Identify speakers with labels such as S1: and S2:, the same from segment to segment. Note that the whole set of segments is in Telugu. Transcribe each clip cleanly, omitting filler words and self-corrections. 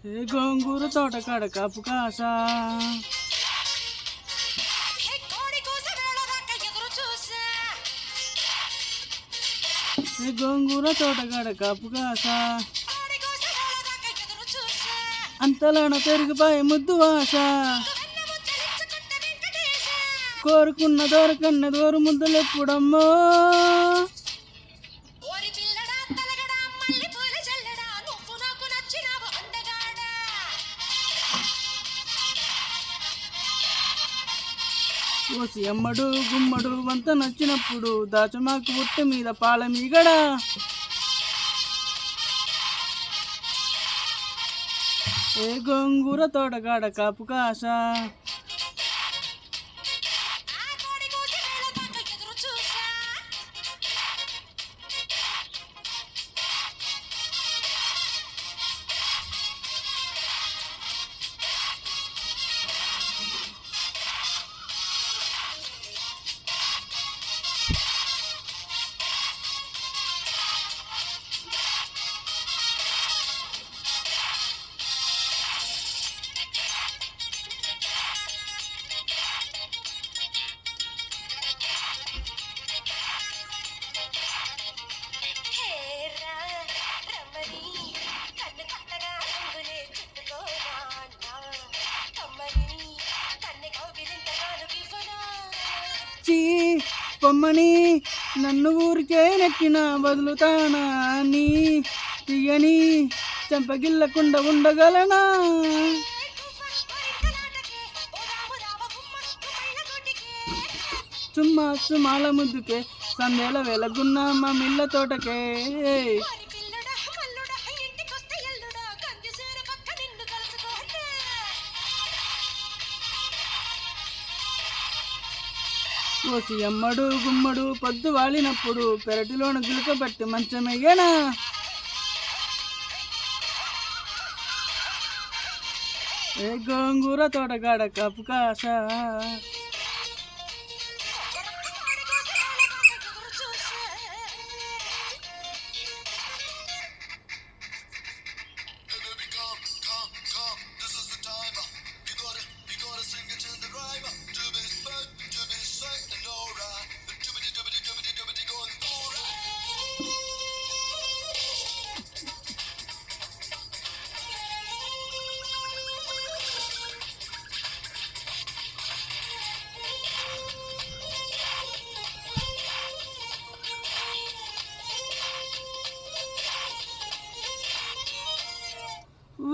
S1: ఏ గోంగూర తోటకాడ కాపు కాస ఏ గోంగూర తోటకాడ కాపు కాస అంతలోన పెరిగిపోయే ముద్దు వాస కోరుకున్న దొరకన్న దోరు ముద్దలు ఎప్పుడమ్మో ఓసి అమ్మడు గుమ్మడు వంత నచ్చినప్పుడు దాచమాకు బుట్ట మీద పాల మీగడ ఏ గోంగూర తోటగాడ కాపు కాస పొమ్మని నన్ను ఊరికే నెక్కిన వదులుతానా నీ తీయని చంపగిల్లకుండా ఉండగలనా చుమ్మా చుమాల ముద్దుకే సందేల వెలగున్న మా మిల్ల తోటకే ఓసి అమ్మడు గుమ్మడు పొద్దు వాలినప్పుడు పెరటిలోన గులుకబట్టి మంచమయ్యేనా ఏ గోంగూర తోటగాడ కాపు కాస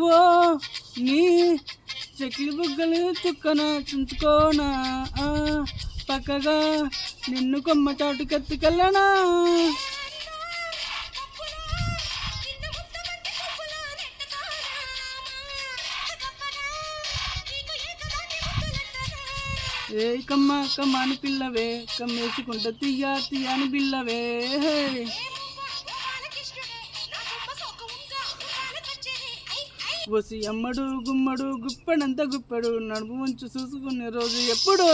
S1: ఓ నీ చెక్లి బుగ్గలు చుక్కన చుంచుకోనా పక్కగా నిన్ను కొమ్మ చాటు కత్తికెళ్ళనా ఏ కమ్మ కమ్మని పిల్లవే కమ్మేసుకుంట తీయ తీయని బిల్లవే వసి అమ్మడు గుమ్మడు గుప్పడంత గుప్పెడు నడుపు ఉంచు చూసుకునే రోజు ఎప్పుడు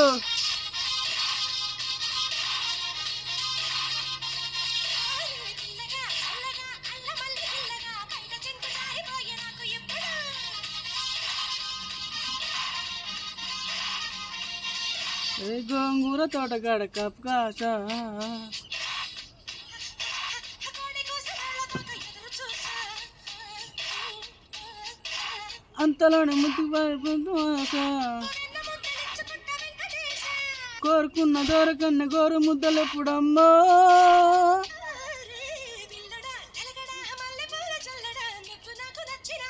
S1: ఏ గోంగూర తోటగాడ కాపు కాస అంతలోనే ముద్దు ఆశ కోరుకున్న దొరకన్న గోరు ముద్దలు ఎప్పుడమ్మో